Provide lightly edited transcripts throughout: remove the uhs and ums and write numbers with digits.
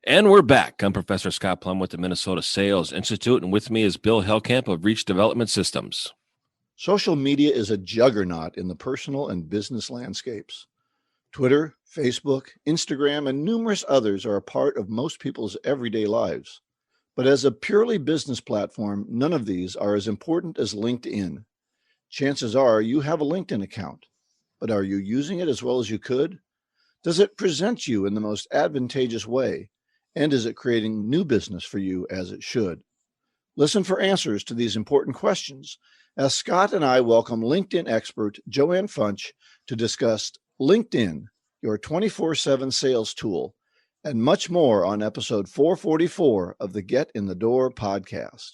And we're back. I'm Professor Scott Plum with the Minnesota Sales Institute, and with me is Bill Hellkamp of Reach Development Systems. Social media is a juggernaut in the personal and business landscapes. Twitter, Facebook, Instagram, and numerous others are a part of most people's everyday lives. But as a purely business platform, none of these are as important as LinkedIn. Chances are you have a LinkedIn account, but are you using it as well as you could? Does it present you in the most advantageous way? And is it creating new business for you as it should? Listen for answers to these important questions as Scott and I welcome LinkedIn expert JoAnne Funch to discuss LinkedIn, your 24/7 sales tool, and much more on episode 444 of the Get in the Door podcast.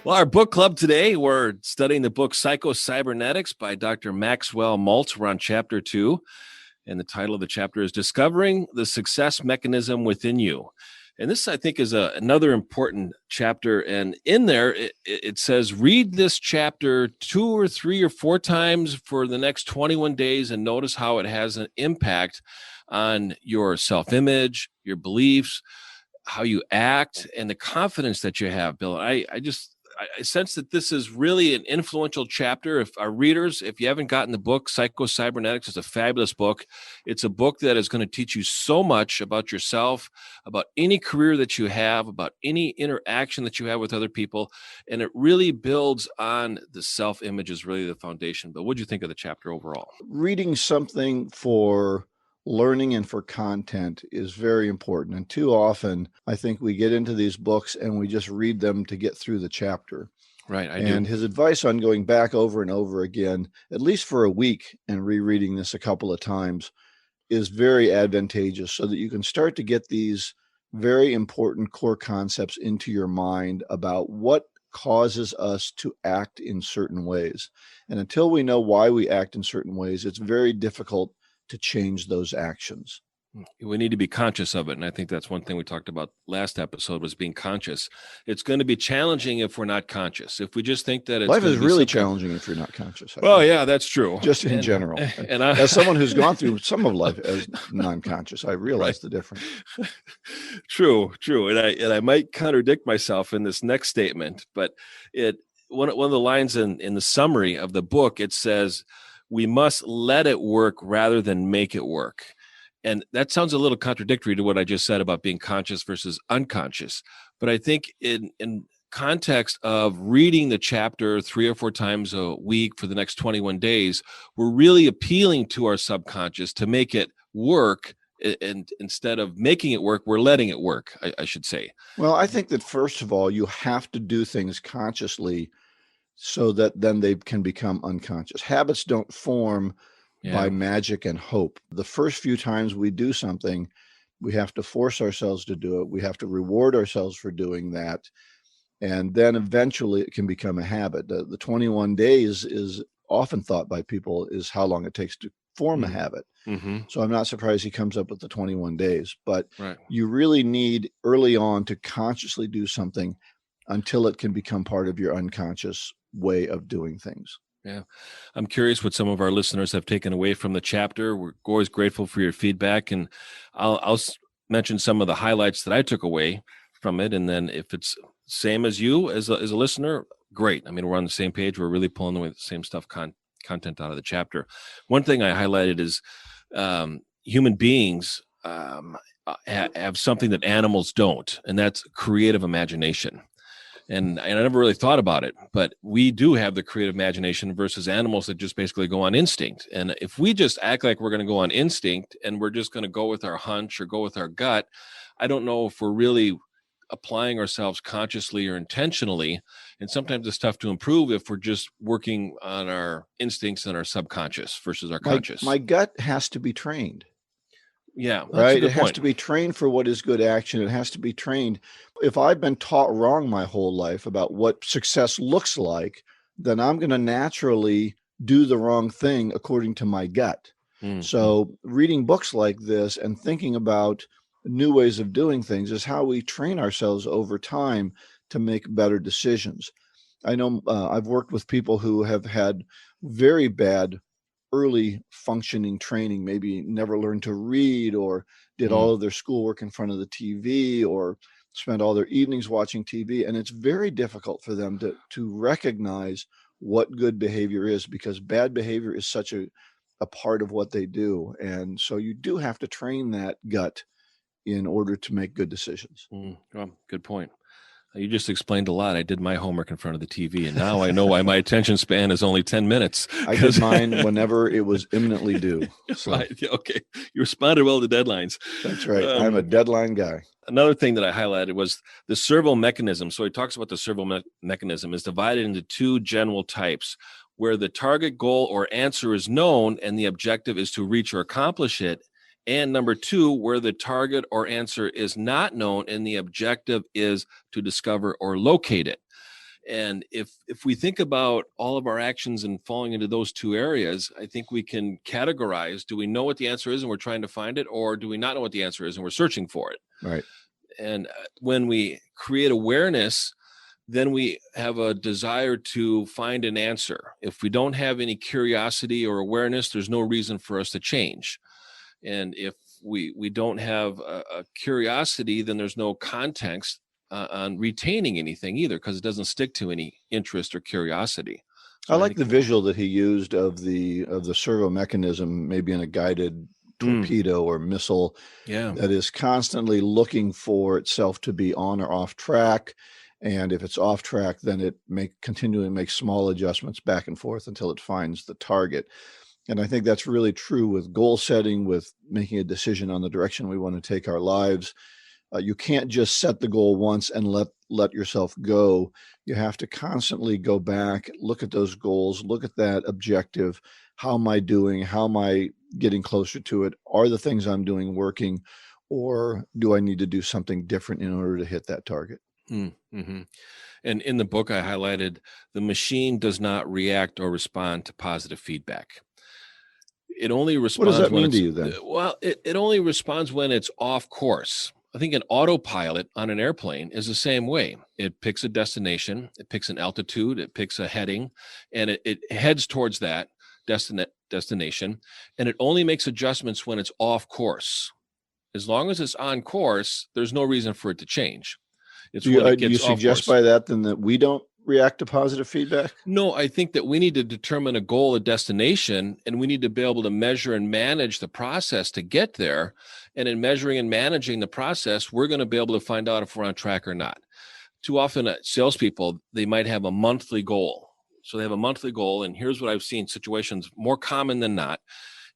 Well, our book club today, we're studying the book Psycho-Cybernetics by Dr. Maxwell Maltz. We're on chapter 2, and the title of the chapter is Discovering the Success Mechanism Within You. And this, I think, is another important chapter. And in there, it says, read this chapter 2 or 3 or 4 times for the next 21 days and notice how it has an impact on your self-image, your beliefs, how you act, and the confidence that you have, Bill. I sense that this is really an influential chapter. If our readers, if you haven't gotten the book, Psycho-Cybernetics is a fabulous book. It's a book that is going to teach you so much about yourself, about any career that you have, about any interaction that you have with other people. And it really builds on the self-image is really the foundation. But what do you think of the chapter overall? Reading something for learning and for content is very important. And too often, I think we get into these books and we just read them to get through the chapter. Right, And his advice on going back over and over again, at least for a week, and rereading this a couple of times is very advantageous so that you can start to get these very important core concepts into your mind about what causes us to act in certain ways. And until we know why we act in certain ways, it's very difficult to change those actions. We need to be conscious of it. And I think that's one thing we talked about last episode was being conscious. It's going to be challenging if we're not conscious. If we just think that it's life is really challenging if you're not conscious. Well, yeah, that's true. Just in general. And as someone who's gone through some of life as non-conscious, I realize the difference. True. And I might contradict myself in this next statement, but one of the lines in the summary of the book, it says, we must let it work rather than make it work. And that sounds a little contradictory to what I just said about being conscious versus unconscious. But I think in context of reading the chapter 3 or 4 times a week for the next 21 days, we're really appealing to our subconscious to make it work. And instead of making it work, we're letting it work, I should say. Well, I think that first of all, you have to do things consciously so that then they can become unconscious. Habits don't form by magic and hope. The first few times we do something, we have to force ourselves to do it. We have to reward ourselves for doing that. And then eventually it can become a habit. The 21 days is often thought by people is how long it takes to form a habit. Mm-hmm. So I'm not surprised he comes up with the 21 days. But you really need early on to consciously do something until it can become part of your unconscious way of doing things. Yeah. I'm curious what some of our listeners have taken away from the chapter. We're always grateful for your feedback, and I'll mention some of the highlights that I took away from it. And then if it's same as you as a listener, great. I mean, we're on the same page. We're really pulling away the same stuff, content out of the chapter. One thing I highlighted is human beings have something that animals don't, and that's creative imagination. And I never really thought about it, but we do have the creative imagination versus animals that just basically go on instinct. And if we just act like we're going to go on instinct and we're just going to go with our hunch or go with our gut, I don't know if we're really applying ourselves consciously or intentionally. And sometimes it's tough to improve if we're just working on our instincts and our subconscious versus our conscious. My gut has to be trained. Yeah, right. It has to be trained for what is good action. It has to be trained. If I've been taught wrong my whole life about what success looks like, then I'm going to naturally do the wrong thing according to my gut. Mm-hmm. So reading books like this and thinking about new ways of doing things is how we train ourselves over time to make better decisions. I know I've worked with people who have had very bad early functioning training, maybe never learned to read or did all of their schoolwork in front of the TV or spent all their evenings watching TV. And it's very difficult for them to recognize what good behavior is, because bad behavior is such a part of what they do. And so you do have to train that gut in order to make good decisions. Well, good point. You just explained a lot. I did my homework in front of the TV, and now I know why my attention span is only 10 minutes. I did mine whenever it was imminently due. So. Okay. You responded well to deadlines. That's right. I'm a deadline guy. Another thing that I highlighted was the servo mechanism. So he talks about the servo mechanism is divided into two general types, where the target goal or answer is known and the objective is to reach or accomplish it. And number two, where the target or answer is not known and the objective is to discover or locate it. And if we think about all of our actions and falling into those two areas, I think we can categorize, do we know what the answer is and we're trying to find it, or do we not know what the answer is and we're searching for it? Right. And when we create awareness, then we have a desire to find an answer. If we don't have any curiosity or awareness, there's no reason for us to change. And if we don't have a curiosity, then there's no context on retaining anything either, because it doesn't stick to any interest or curiosity. So I like the visual that he used of the servo mechanism, maybe in a guided torpedo or missile that is constantly looking for itself to be on or off track. And if it's off track, then it continually makes small adjustments back and forth until it finds the target. And I think that's really true with goal setting, with making a decision on the direction we want to take our lives. You can't just set the goal once and let yourself go. You have to constantly go back, look at those goals, look at that objective. How am I doing? How am I getting closer to it? Are the things I'm doing working, or do I need to do something different in order to hit that target? Mm-hmm. And in the book, I highlighted the machine does not react or respond to positive feedback. It only responds. What does that mean to you then? Well, it only responds when it's off course. I think an autopilot on an airplane is the same way. It picks a destination, it picks an altitude, it picks a heading, and it heads towards that destination, and it only makes adjustments when it's off course. As long as it's on course, there's no reason for it to change. It's do you suggest by that then that we don't react to positive feedback? No, I think that we need to determine a goal, a destination, and we need to be able to measure and manage the process to get there. And in measuring and managing the process, we're going to be able to find out if we're on track or not. Too often, salespeople, they might have a monthly goal. So they have a monthly goal, and here's what I've seen situations more common than not,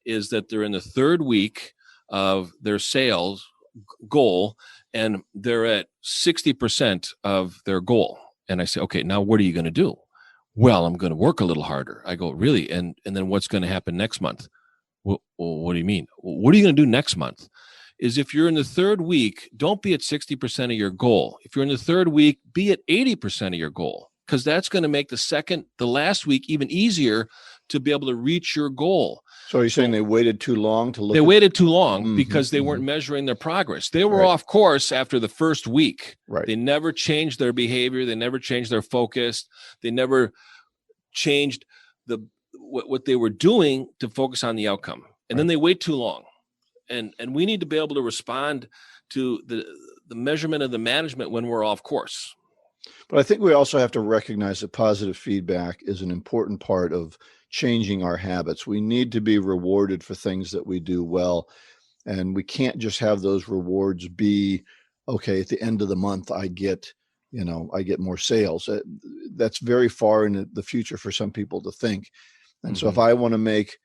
is that they're in the third week of their sales goal, and they're at 60% of their goal. And I say, okay, now what are you going to do? Well, I'm going to work a little harder. I go, really? And then what's going to happen next month? Well, what do you mean? What are you going to do next month? Is if you're in the third week, don't be at 60% of your goal. If you're in the third week, be at 80% of your goal, because that's going to make the last week even easier to be able to reach your goal. So are you saying they waited too long to look? They waited too long because they weren't measuring their progress. They were off course after the first week. Right. They never changed their behavior. They never changed their focus. They never changed what they were doing to focus on the outcome. And then they wait too long. And we need to be able to respond to the measurement of the management when we're off course. But I think we also have to recognize that positive feedback is an important part of changing our habits. We need to be rewarded for things that we do well. And we can't just have those rewards be, okay, at the end of the month, I get more sales. That's very far in the future for some people to think. And so if I want to make,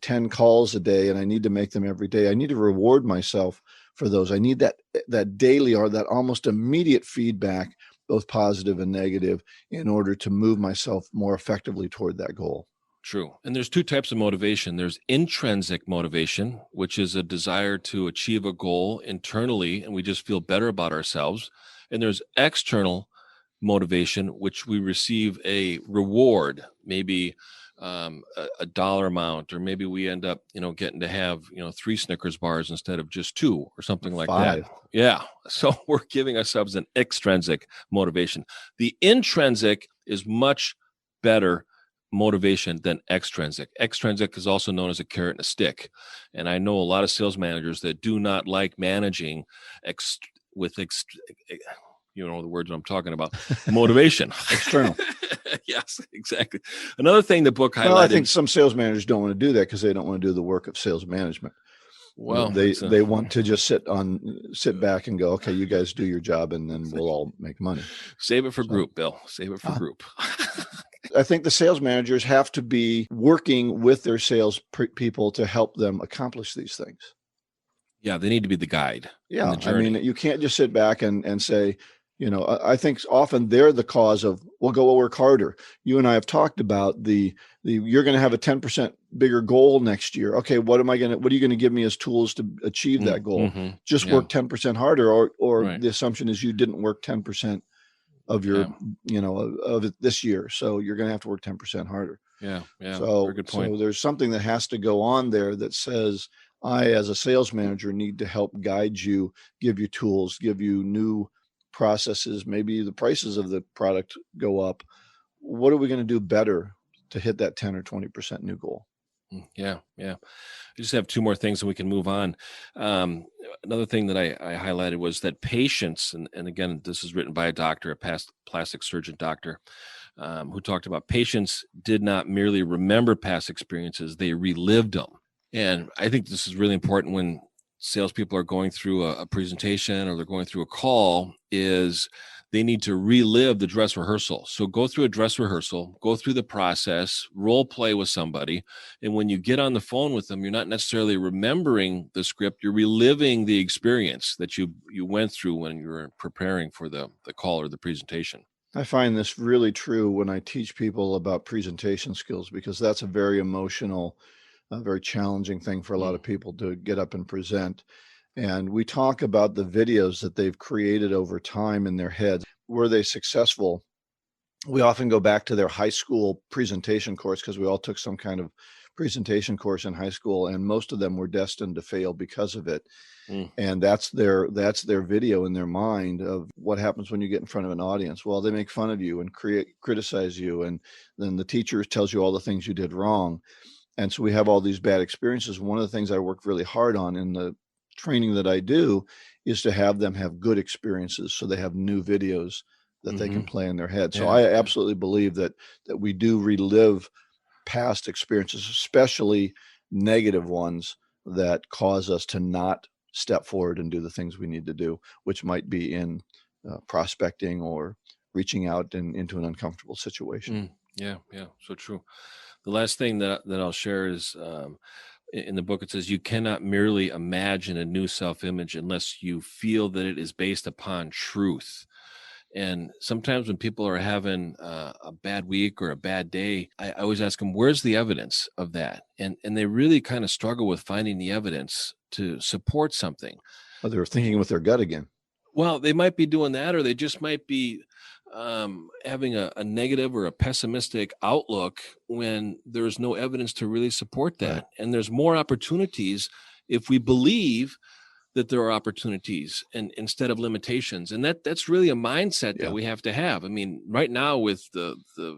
10 calls a day and I need to make them every day, I need to reward myself for those. I need that daily or that almost immediate feedback, both positive and negative, in order to move myself more effectively toward that goal. True. And there's two types of motivation. There's intrinsic motivation, which is a desire to achieve a goal internally, and we just feel better about ourselves. And there's external motivation, which we receive a reward, maybe a dollar amount, or maybe we end up, getting to have, 3 Snickers bars instead of just 2 or something like 5. that. Yeah. So we're giving ourselves an extrinsic motivation. The intrinsic is much better motivation than extrinsic. Extrinsic is also known as a carrot and a stick. And I know a lot of sales managers that do not like managing you know the words I'm talking about, motivation. External. Yes, exactly. Another thing the book highlighted. Well, I think some sales managers don't want to do that because they don't want to do the work of sales management. Well, they want to just sit back and go, okay, you guys do your job, and then we'll all make money. Save it for group, Bill. Save it for group. I think the sales managers have to be working with their sales people to help them accomplish these things. Yeah, they need to be the guide. Yeah, I mean, you can't just sit back and say, I think often they're the cause of, we'll go work harder. You and I have talked about you're going to have a 10% bigger goal next year. Okay, what are you going to give me as tools to achieve that goal? Mm-hmm. Just work 10% harder, or Right. The assumption is you didn't work 10% of your, of it this year. So you're going to have to work 10% harder. Yeah. So, very good point. So there's something that has to go on there that says, I, as a sales manager, need to help guide you, give you tools, give you new processes. Maybe the prices of the product go up. What are we going to do better to hit that 10 or 20% new goal? Yeah. I just have 2 more things and we can move on. Another thing that I highlighted was that patience, and again, this is written by a doctor, a past plastic surgeon doctor, who talked about patients did not merely remember past experiences, they relived them. And I think this is really important when salespeople are going through a presentation or they're going through a call, is they need to relive the dress rehearsal. So go through a dress rehearsal, go through the process, role play with somebody. And when you get on the phone with them, you're not necessarily remembering the script, you're reliving the experience that you went through when you were preparing for the call or the presentation. I find this really true when I teach people about presentation skills, because that's a very emotional, a very challenging thing for a lot of people to get up and present. And we talk about the videos that they've created over time in their heads. Were they successful? We often go back to their high school presentation course, because we all took some kind of presentation course in high school, and most of them were destined to fail because of it. And that's their video in their mind of what happens when you get in front of an audience. Well, they make fun of you and criticize you, and then the teacher tells you all the things you did wrong. And so we have all these bad experiences. One of the things I work really hard on in the training that I do is to have them have good experiences, so they have new videos that they can play in their head. So I absolutely believe that we do relive past experiences, especially negative ones that cause us to not step forward and do the things we need to do, which might be in prospecting or reaching out into an uncomfortable situation. Yeah, so true. The last thing that I'll share is in the book, it says you cannot merely imagine a new self-image unless you feel that it is based upon truth. And sometimes when people are having a bad week or a bad day, I always ask them, where's the evidence of that? And they really kind of struggle with finding the evidence to support something. Oh, they're thinking with their gut again. Well, they might be doing that, or they just might be having a negative or a pessimistic outlook when there's no evidence to really support that. Right. And there's more opportunities if we believe that there are opportunities and instead of limitations. And that's really a mindset that we have to have. I mean, right now with the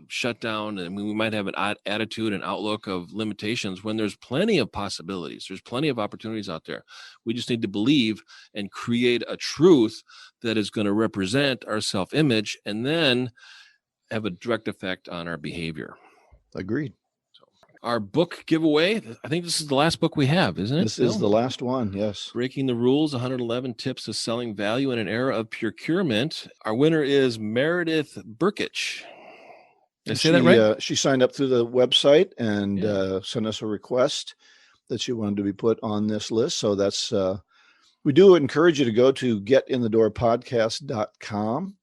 shutdown, I mean, we might have an attitude and outlook of limitations when there's plenty of possibilities. There's plenty of opportunities out there. We just need to believe and create a truth that is going to represent our self-image and then have a direct effect on our behavior. Agreed. Our book giveaway, I think this is the last book we have, isn't it? This is the last one, yes. Breaking the Rules, 111 Tips to Selling Value in an Era of Procurement. Our winner is Meredith Burkich. Did I say that right? She signed up through the website and sent us a request that she wanted to be put on this list. So that's, we do encourage you to go to getinthedoorpodcast.com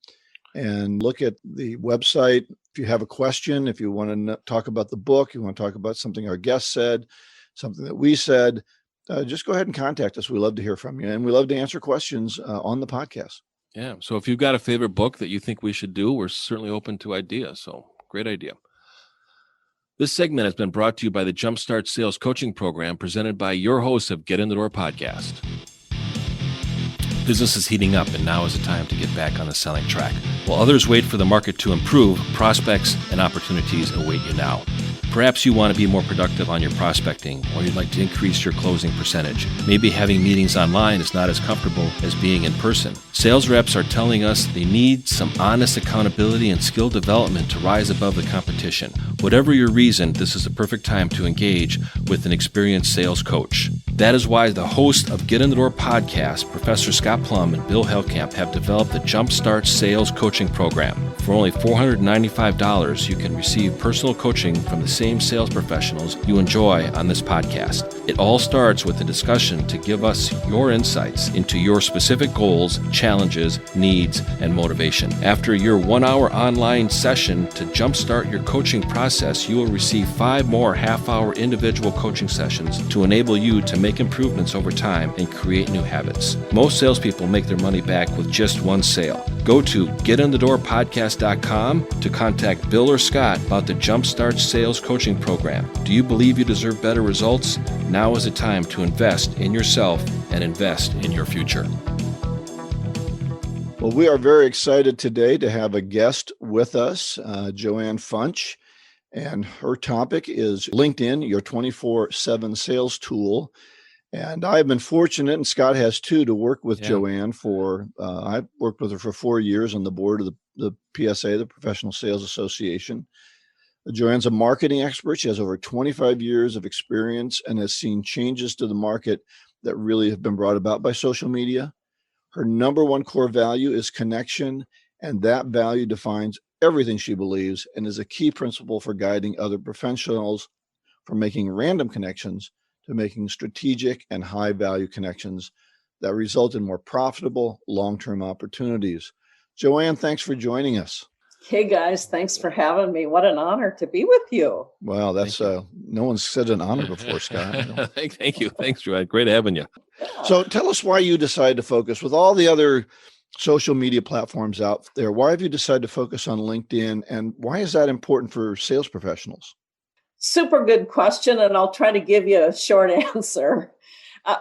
and look at the website. If you have a question, if you want to talk about the book, you want to talk about something our guest said, something that we said, just go ahead and contact us. We love to hear from you, and we love to answer questions on the podcast. Yeah. So if you've got a favorite book that you think we should do, we're certainly open to ideas. So great idea. This segment has been brought to you by the Jumpstart Sales Coaching Program presented by your hosts of Get in the Door podcast. Business is heating up, and now is the time to get back on the selling track. While others wait for the market to improve, prospects and opportunities await you now. Perhaps you want to be more productive on your prospecting, or you'd like to increase your closing percentage. Maybe having meetings online is not as comfortable as being in person. Sales reps are telling us they need some honest accountability and skill development to rise above the competition. Whatever your reason, this is the perfect time to engage with an experienced sales coach. That is why the host of Get in the Door podcast, Professor Scott Plum and Bill Hellkamp, have developed the Jumpstart Sales Coaching Program. For only $495, you can receive personal coaching from the same sales professionals you enjoy on this podcast. It all starts with a discussion to give us your insights into your specific goals, challenges, needs, and motivation. After your 1-hour online session to jumpstart your coaching process, you will receive 5 more half-hour individual coaching sessions to enable you to make improvements over time and create new habits. Most salespeople make their money back with just one sale. Go to getinthedoorpodcast.com to contact Bill or Scott about the Jumpstart Sales Coaching Program. Do you believe you deserve better results? Now is the time to invest in yourself and invest in your future. Well, we are very excited today to have a guest with us, JoAnne Funch, and her topic is LinkedIn, your 24/7 sales tool. And I've been fortunate, and Scott has too, to work with JoAnne for, I've worked with her for 4 years on the board of the PSA, the Professional Sales Association. JoAnne's a marketing expert. She has over 25 years of experience and has seen changes to the market that really have been brought about by social media. Her number one core value is connection, and that value defines everything she believes and is a key principle for guiding other professionals from making random connections to making strategic and high-value connections that result in more profitable long-term opportunities. JoAnne, thanks for joining us. Hey guys, thanks for having me. What an honor to be with you. Wow, that's no one's said an honor before, Scott. Thank you. Thanks, JoAnne. Great having you. Yeah. So tell us why you decided to focus with all the other social media platforms out there. Why have you decided to focus on LinkedIn, and why is that important for sales professionals? Super good question, and I'll try to give you a short answer.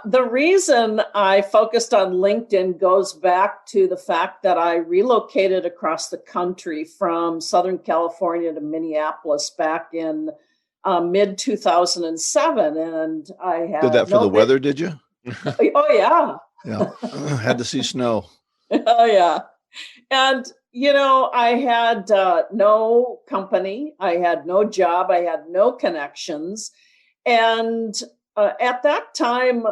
The reason I focused on LinkedIn goes back to the fact that I relocated across the country from Southern California to Minneapolis back in mid-2007. And I had Did that for the weather, did you? Oh, yeah. Yeah, had to see snow. Oh, yeah. And, I had no company. I had no job. I had no connections. And at that time,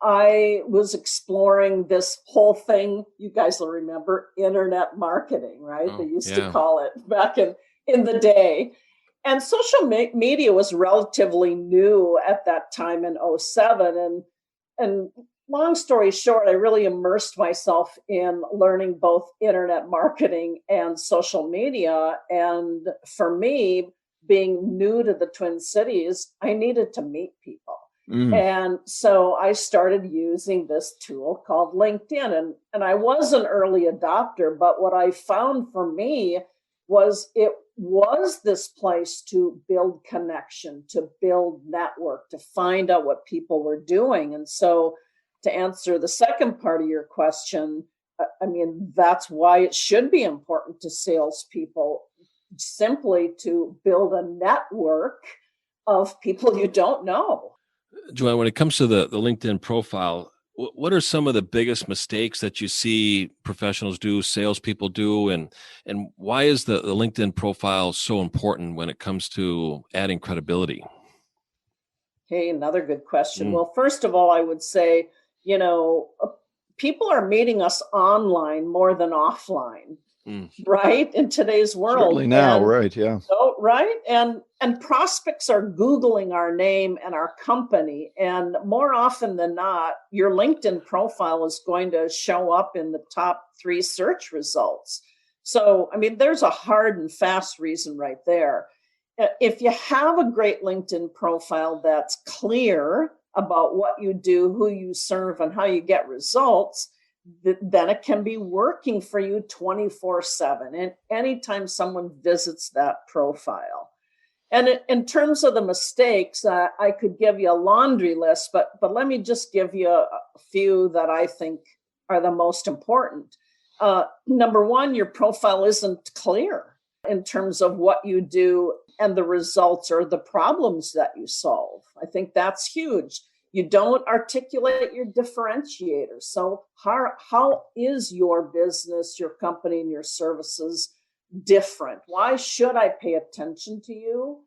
I was exploring this whole thing. You guys will remember internet marketing, right? They used to call it back in the day. And social media was relatively new at that time in 2007. And long story short, I really immersed myself in learning both internet marketing and social media. And for me, being new to the Twin Cities, I needed to meet people. And so I started using this tool called LinkedIn. And I was an early adopter, but what I found for me was it was this place to build connection, to build network, to find out what people were doing. And so to answer the second part of your question, that's why it should be important to salespeople, simply to build a network of people you don't know. JoAnne, when it comes to the LinkedIn profile, what are some of the biggest mistakes that you see professionals do, salespeople do, and why is the LinkedIn profile so important when it comes to adding credibility? Hey, another good question. Well, first of all, I would say, people are meeting us online more than offline, right? In today's world. Certainly now, right, yeah. So, right? And prospects are Googling our name and our company. And more often than not, your LinkedIn profile is going to show up in the top 3 search results. So, there's a hard and fast reason right there. If you have a great LinkedIn profile that's clear about what you do, who you serve, and how you get results, then it can be working for you 24/7 and anytime someone visits that profile. And in terms of the mistakes, I could give you a laundry list, but let me just give you a few that I think are the most important. Number one, your profile isn't clear in terms of what you do and the results or the problems that you solve. I think that's huge. You don't articulate your differentiators. So how is your business, your company, and your services different? Why should I pay attention to you?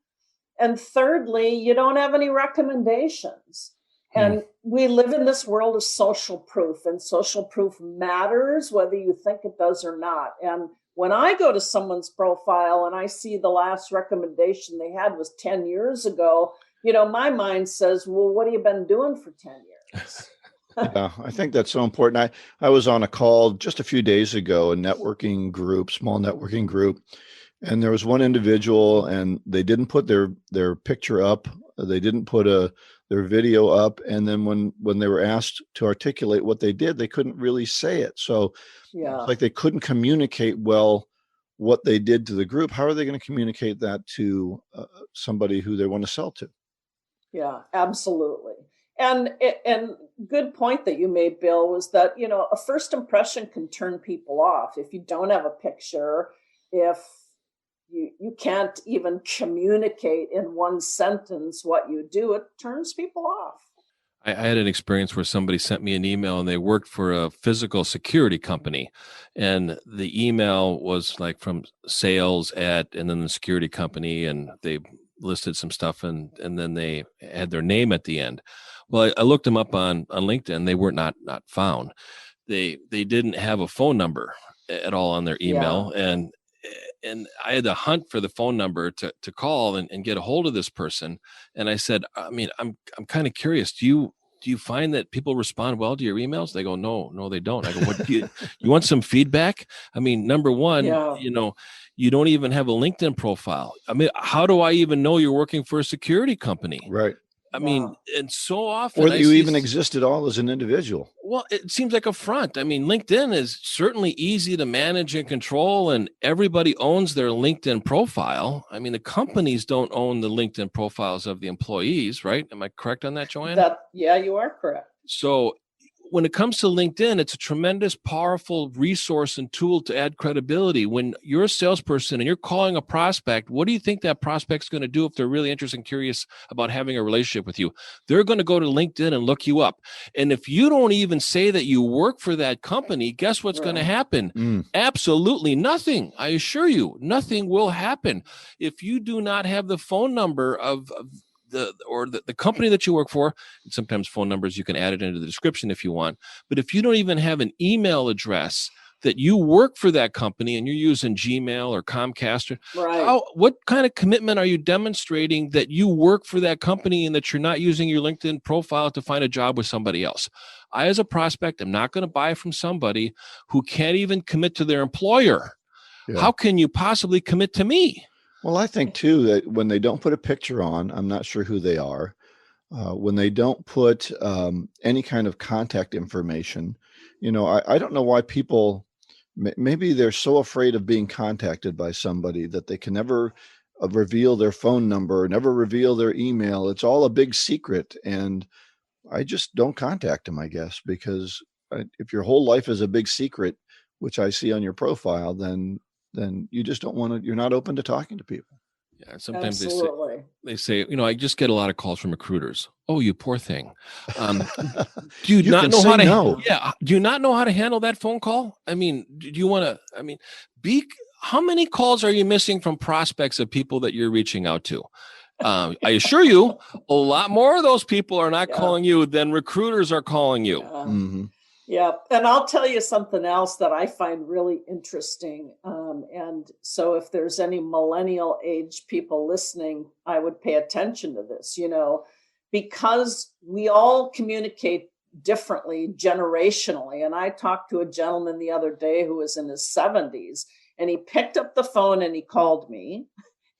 And thirdly, you don't have any recommendations. And we live in this world of social proof, and social proof matters whether you think it does or not. And when I go to someone's profile and I see the last recommendation they had was 10 years ago, my mind says, well, what have you been doing for 10 years? Yeah, I think that's so important. I was on a call just a few days ago, a networking group, small networking group, and there was one individual, and they didn't put their picture up. They didn't put their video up. And then when they were asked to articulate what they did, they couldn't really say it. So it's like they couldn't communicate well what they did to the group. How are they going to communicate that to somebody who they want to sell to? Yeah, absolutely. And good point that you made, Bill, was that, a first impression can turn people off. If you don't have a picture, if you can't even communicate in one sentence what you do, it turns people off. I had an experience where somebody sent me an email and they worked for a physical security company. And the email was like from sales and then the security company, and they listed some stuff and then they had their name at the end. Well, I looked them up on LinkedIn. They were not found. They didn't have a phone number at all on their email. Yeah. And I had to hunt for the phone number to call and get a hold of this person. And I said, I'm kind of curious. Do you find that people respond well to your emails? They go, no, they don't. I go, what do you want some feedback? Number one, you don't even have a LinkedIn profile. How do I even know you're working for a security company? Right. And so often, or that you even exist at all as an individual. Well, it seems like a front. LinkedIn is certainly easy to manage and control, and everybody owns their LinkedIn profile. The companies don't own the LinkedIn profiles of the employees, right? Am I correct on that, JoAnne? Yeah, you are correct. So when it comes to LinkedIn, it's a tremendous, powerful resource and tool to add credibility. When you're a salesperson and you're calling a prospect, what do you think that prospect's going to do if they're really interested and curious about having a relationship with you? They're going to go to LinkedIn and look you up. And if you don't even say that you work for that company, guess what's going to happen? Absolutely nothing. I assure you, nothing will happen. If you do not have the phone number of the company that you work for, and sometimes phone numbers, you can add it into the description if you want. But if you don't even have an email address that you work for that company and you're using Gmail or Comcast, what kind of commitment are you demonstrating that you work for that company and that you're not using your LinkedIn profile to find a job with somebody else? I, as a prospect, am not going to buy from somebody who can't even commit to their employer. Yeah. How can you possibly commit to me? Well, I think, too, that when they don't put a picture on, I'm not sure who they are. When they don't put any kind of contact information, I don't know why people, maybe they're so afraid of being contacted by somebody that they can never reveal their phone number, never reveal their email. It's all a big secret. And I just don't contact them, I guess, because if your whole life is a big secret, which I see on your profile, then you just don't want to, you're not open to talking to people. Yeah. Sometimes they say, I just get a lot of calls from recruiters. Oh, you poor thing. Do you not know how to, do you not know how to handle that phone call? Do you want to, how many calls are you missing from prospects of people that you're reaching out to? I assure you, a lot more of those people are not calling you than recruiters are calling you. Mm-hmm. Yeah. And I'll tell you something else that I find really interesting. And so if there's any millennial age people listening, I would pay attention to this, because we all communicate differently generationally. And I talked to a gentleman the other day who was in his 70s, and he picked up the phone and he called me.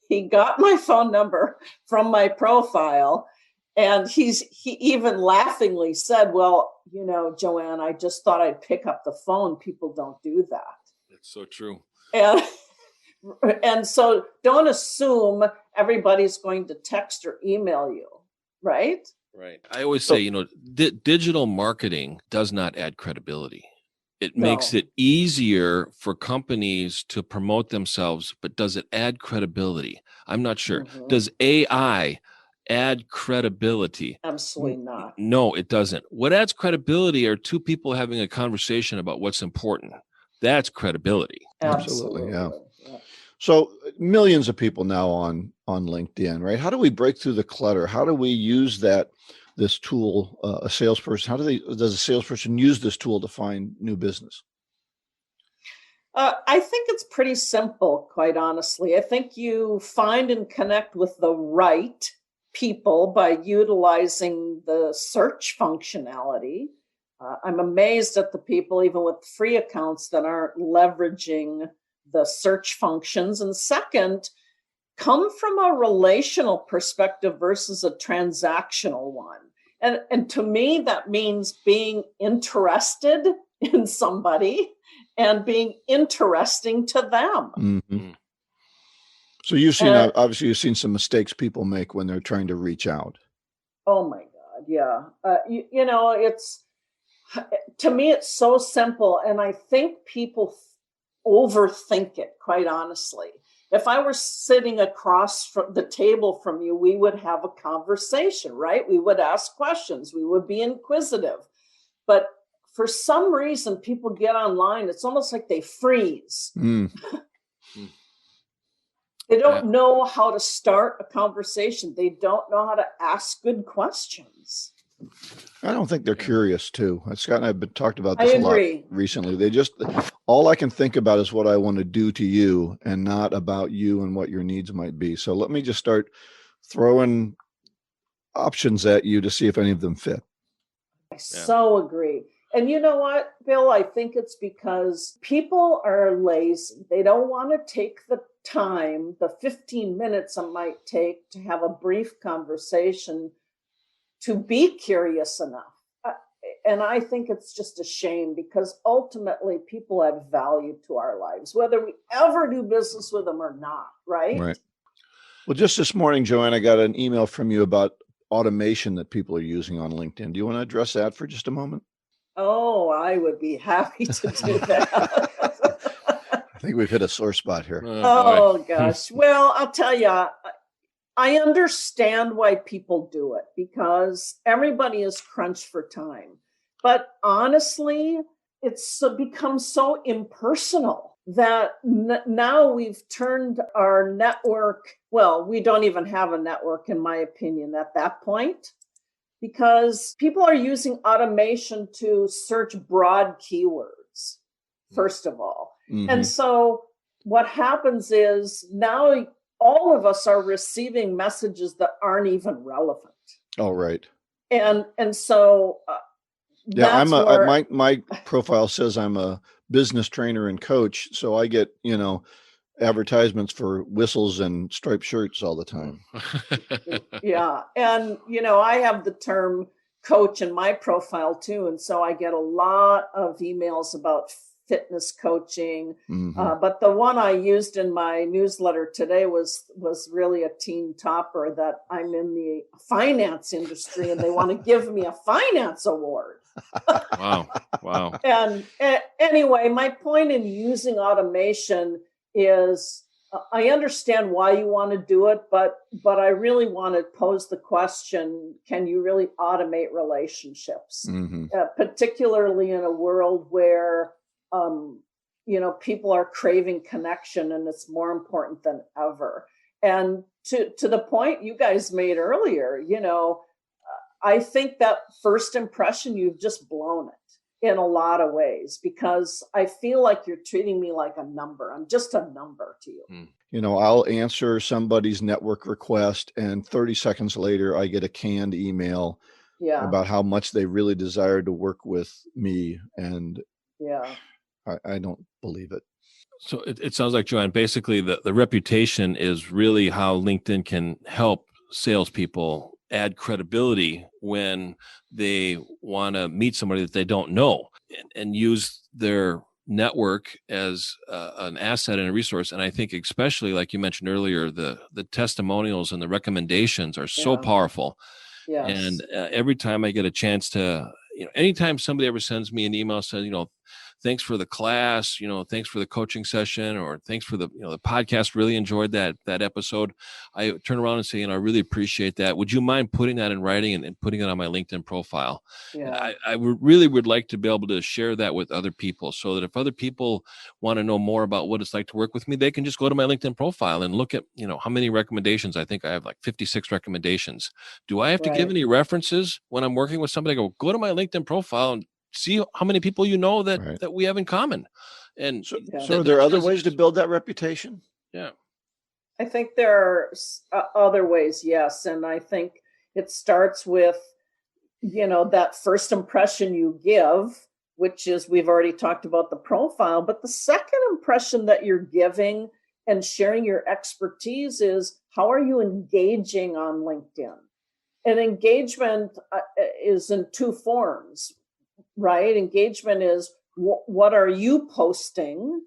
He got my phone number from my profile. And he even laughingly said, well, JoAnne, I just thought I'd pick up the phone. People don't do that. That's so true. And so don't assume everybody's going to text or email you, right? Right. I always say, digital marketing does not add credibility. It makes No. it easier for companies to promote themselves, but does it add credibility? I'm not sure. Mhm. Does AI add credibility? Absolutely not. No, it doesn't. What adds credibility are two people having a conversation about what's important. That's credibility. Absolutely, yeah. Yeah. So millions of people now on LinkedIn, right? How do we break through the clutter? How do we use this tool? A salesperson, does a salesperson use this tool to find new business? I think it's pretty simple, quite honestly. I think you find and connect with the right people by utilizing the search functionality. I'm amazed at the people, even with free accounts, that aren't leveraging the search functions. And second, come from a relational perspective versus a transactional one. And to me, that means being interested in somebody and being interesting to them. Mm-hmm. So obviously you've seen some mistakes people make when they're trying to reach out. Oh my God, yeah. It's, to me, it's so simple. And I think people overthink it, quite honestly. If I were sitting across from the table from you, we would have a conversation, right? We would ask questions. We would be inquisitive. But for some reason, people get online. It's almost like they freeze. They don't know how to start a conversation. They don't know how to ask good questions. I don't think they're curious too. Scott and I have been talked about this a lot recently. All I can think about is what I want to do to you and not about you and what your needs might be. So let me just start throwing options at you to see if any of them fit. I so agree. And you know what, Bill? I think it's because people are lazy. They don't want to take the time, the 15 minutes it might take to have a brief conversation to be curious enough. And I think it's just a shame because ultimately people add value to our lives, whether we ever do business with them or not, right? Right. Well, just this morning, JoAnne, I got an email from you about automation that people are using on LinkedIn. Do you want to address that for just a moment? Oh, I would be happy to do that. I think we've hit a sore spot here. Oh, gosh. Well, I'll tell you, I understand why people do it because everybody is crunched for time. But honestly, it's become so impersonal that now we've turned our network. Well, we don't even have a network, in my opinion, at that point, because people are using automation to search broad keywords, first of all. Mm-hmm. And so what happens is now all of us are receiving messages that aren't even relevant. Oh, right. And so yeah, my profile says I'm a business trainer and coach, so I get advertisements for whistles and striped shirts all the time. Yeah, and I have the term coach in my profile too, and so I get a lot of emails about fitness coaching. Mm-hmm. But the one I used in my newsletter today was really a teen topper, that I'm in the finance industry and they want to give me a finance award. Wow. And anyway, my point in using automation is I understand why you want to do it, but I really want to pose the question, can you really automate relationships? Mm-hmm. Particularly in a world where people are craving connection, and it's more important than ever. And to the point you guys made earlier, I think that first impression, you've just blown it in a lot of ways, because I feel like you're treating me like a number. I'm just a number to you. I'll answer somebody's network request, and 30 seconds later, I get a canned email about how much they really desire to work with me. And I don't believe it. So it sounds like, JoAnne, basically the reputation is really how LinkedIn can help salespeople add credibility when they want to meet somebody that they don't know, and use their network as an asset and a resource. And I think especially, like you mentioned earlier, the testimonials and the recommendations are so powerful. Yes. And every time I get a chance to, anytime somebody ever sends me an email, says, thanks for the class, thanks for the coaching session, or thanks for the podcast, really enjoyed that episode. I turn around and say, I really appreciate that. Would you mind putting that in writing and putting it on my LinkedIn profile? Yeah. I really would like to be able to share that with other people, so that if other people want to know more about what it's like to work with me, they can just go to my LinkedIn profile and look at, how many recommendations. I think I have like 56 recommendations. Do I have to give any references when I'm working with somebody? I go to my LinkedIn profile and see how many people that we have in common. And so are there other ways to build that reputation? Yeah. I think there are other ways, yes. And I think it starts with, that first impression you give, which is, we've already talked about the profile, but the second impression that you're giving and sharing your expertise is, how are you engaging on LinkedIn? And engagement is in two forms. Right? Engagement is what are you posting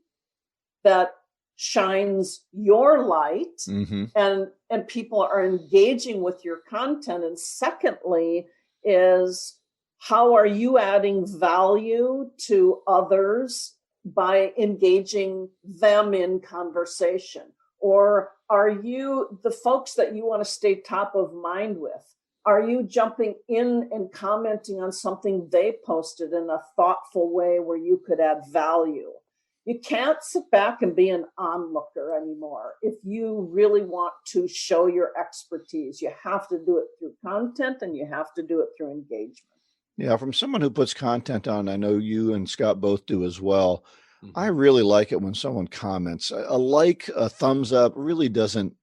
that shines your light, and people are engaging with your content. And secondly is, how are you adding value to others by engaging them in conversation? Or are you the folks that you want to stay top of mind with? Are you jumping in and commenting on something they posted in a thoughtful way where you could add value? You can't sit back and be an onlooker anymore. If you really want to show your expertise, you have to do it through content, and you have to do it through engagement. Yeah, from someone who puts content on, I know you and Scott both do as well. I really like it when someone comments. A like, a thumbs up really doesn't,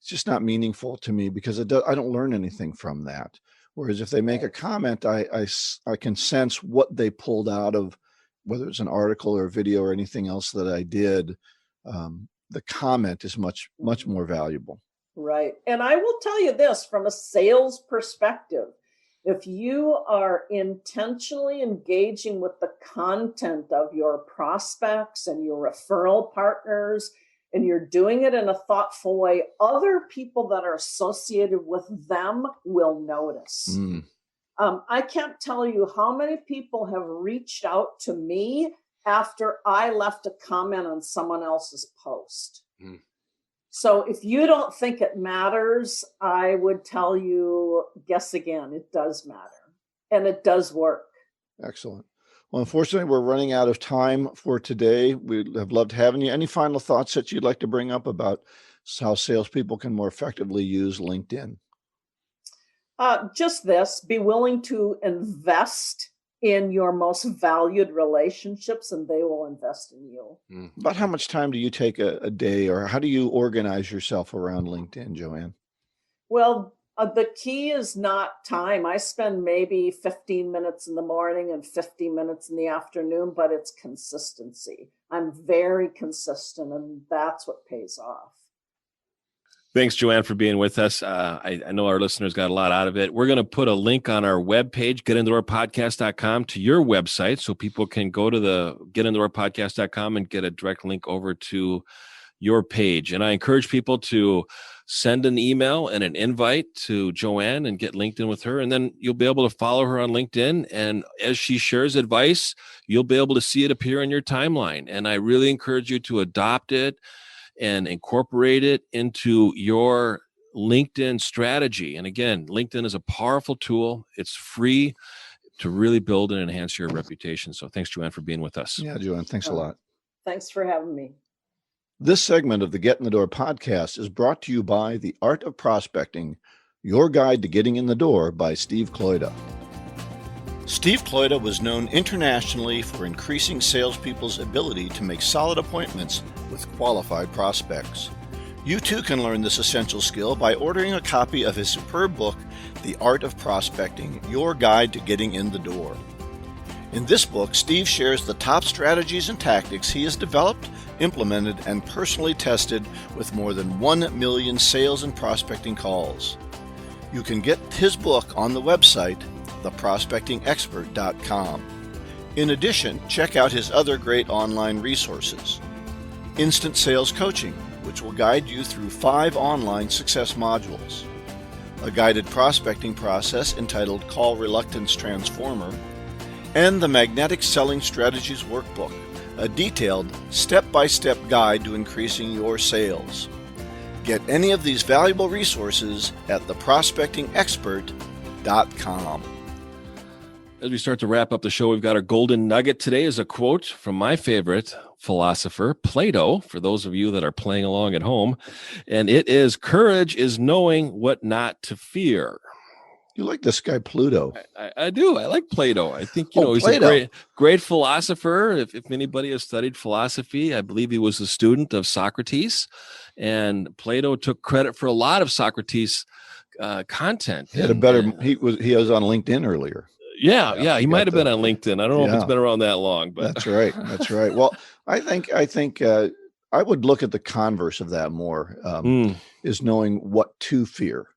it's just not meaningful to me, because I don't learn anything from that. Whereas if they make a comment, I can sense what they pulled out of, whether it's an article or a video or anything else that I did. The comment is much more valuable. Right. And I will tell you this, from a sales perspective, if you are intentionally engaging with the content of your prospects and your referral partners, and you're doing it in a thoughtful way, other people that are associated with them will notice. I can't tell you how many people have reached out to me after I left a comment on someone else's post. So if you don't think it matters, I would tell you, guess again. It does matter, and it does work. Excellent. Well, unfortunately, we're running out of time for today. We have loved having you. Any final thoughts that you'd like to bring up about how salespeople can more effectively use LinkedIn? Just this: be willing to invest in your most valued relationships, and they will invest in you. About how much time do you take a day, or how do you organize yourself around LinkedIn, JoAnne? Well, the key is not time. I spend maybe 15 minutes in the morning and 50 minutes in the afternoon, but it's consistency. I'm very consistent, and that's what pays off. Thanks, JoAnne, for being with us. I know our listeners got a lot out of it. We're going to put a link on our webpage, getinthedoorpodcast.com, to your website, so people can go to the getinthedoorpodcast.com and get a direct link over to your page. And I encourage people to send an email and an invite to JoAnne and get linked in with her. And then you'll be able to follow her on LinkedIn. And as she shares advice, you'll be able to see it appear in your timeline. And I really encourage you to adopt it and incorporate it into your LinkedIn strategy. And again, LinkedIn is a powerful tool. It's free to really build and enhance your reputation. So thanks, JoAnne, for being with us. Yeah, JoAnne, thanks a lot. Thanks for having me. This segment of the Get in the Door podcast is brought to you by The Art of Prospecting, Your Guide to Getting in the Door by Steve Kloida. Steve Kloida was known internationally for increasing salespeople's ability to make solid appointments with qualified prospects. You too can learn this essential skill by ordering a copy of his superb book, The Art of Prospecting, Your Guide to Getting in the Door. In this book, Steve shares the top strategies and tactics he has developed, implemented, and personally tested with more than 1 million sales and prospecting calls. You can get his book on the website, theprospectingexpert.com. In addition, check out his other great online resources. Instant Sales Coaching, which will guide you through 5 online success modules. A guided prospecting process entitled Call Reluctance Transformer, and the Magnetic Selling Strategies Workbook, a detailed step-by-step guide to increasing your sales. Get any of these valuable resources at theprospectingexpert.com. As we start to wrap up the show, we've got our golden nugget today is a quote from my favorite philosopher, Plato, for those of you that are playing along at home. And it is, courage is knowing what not to fear. You like this guy, Pluto. I do. I like Plato. I think, he's a great philosopher. If anybody has studied philosophy, I believe he was a student of Socrates. And Plato took credit for a lot of Socrates' content. He had he was on LinkedIn earlier. Yeah, he might have been on LinkedIn. I don't know if it's been around that long, but that's right. Well, I think I would look at the converse of that more, is knowing what to fear,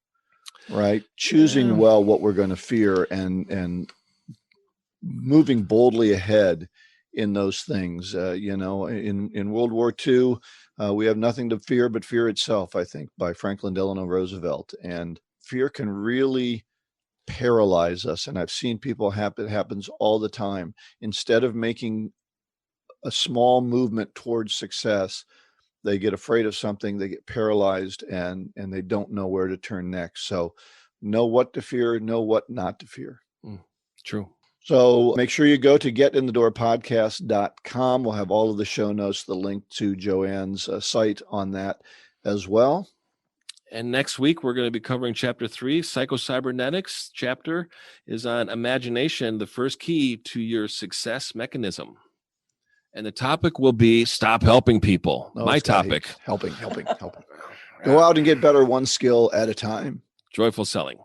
right? Choosing well what we're going to fear and moving boldly ahead in those things. In World War II, we have nothing to fear but fear itself, I think, by Franklin Delano Roosevelt. And fear can really paralyze us, and I've seen people it happens all the time. Instead of making a small movement towards success, they get afraid of something, they get paralyzed, and they don't know where to turn next. So know what to fear, know what not to fear. True. So make sure you go to getinthedorpodcast.com. We'll have all of the show notes, the link to JoAnne's site on that as well. And next week, we're going to be covering Chapter 3, Psycho-Cybernetics. Chapter is on imagination, the first key to your success mechanism. And the topic will be stop helping people. My topic. Helping. Go out and get better one skill at a time. Joyful selling.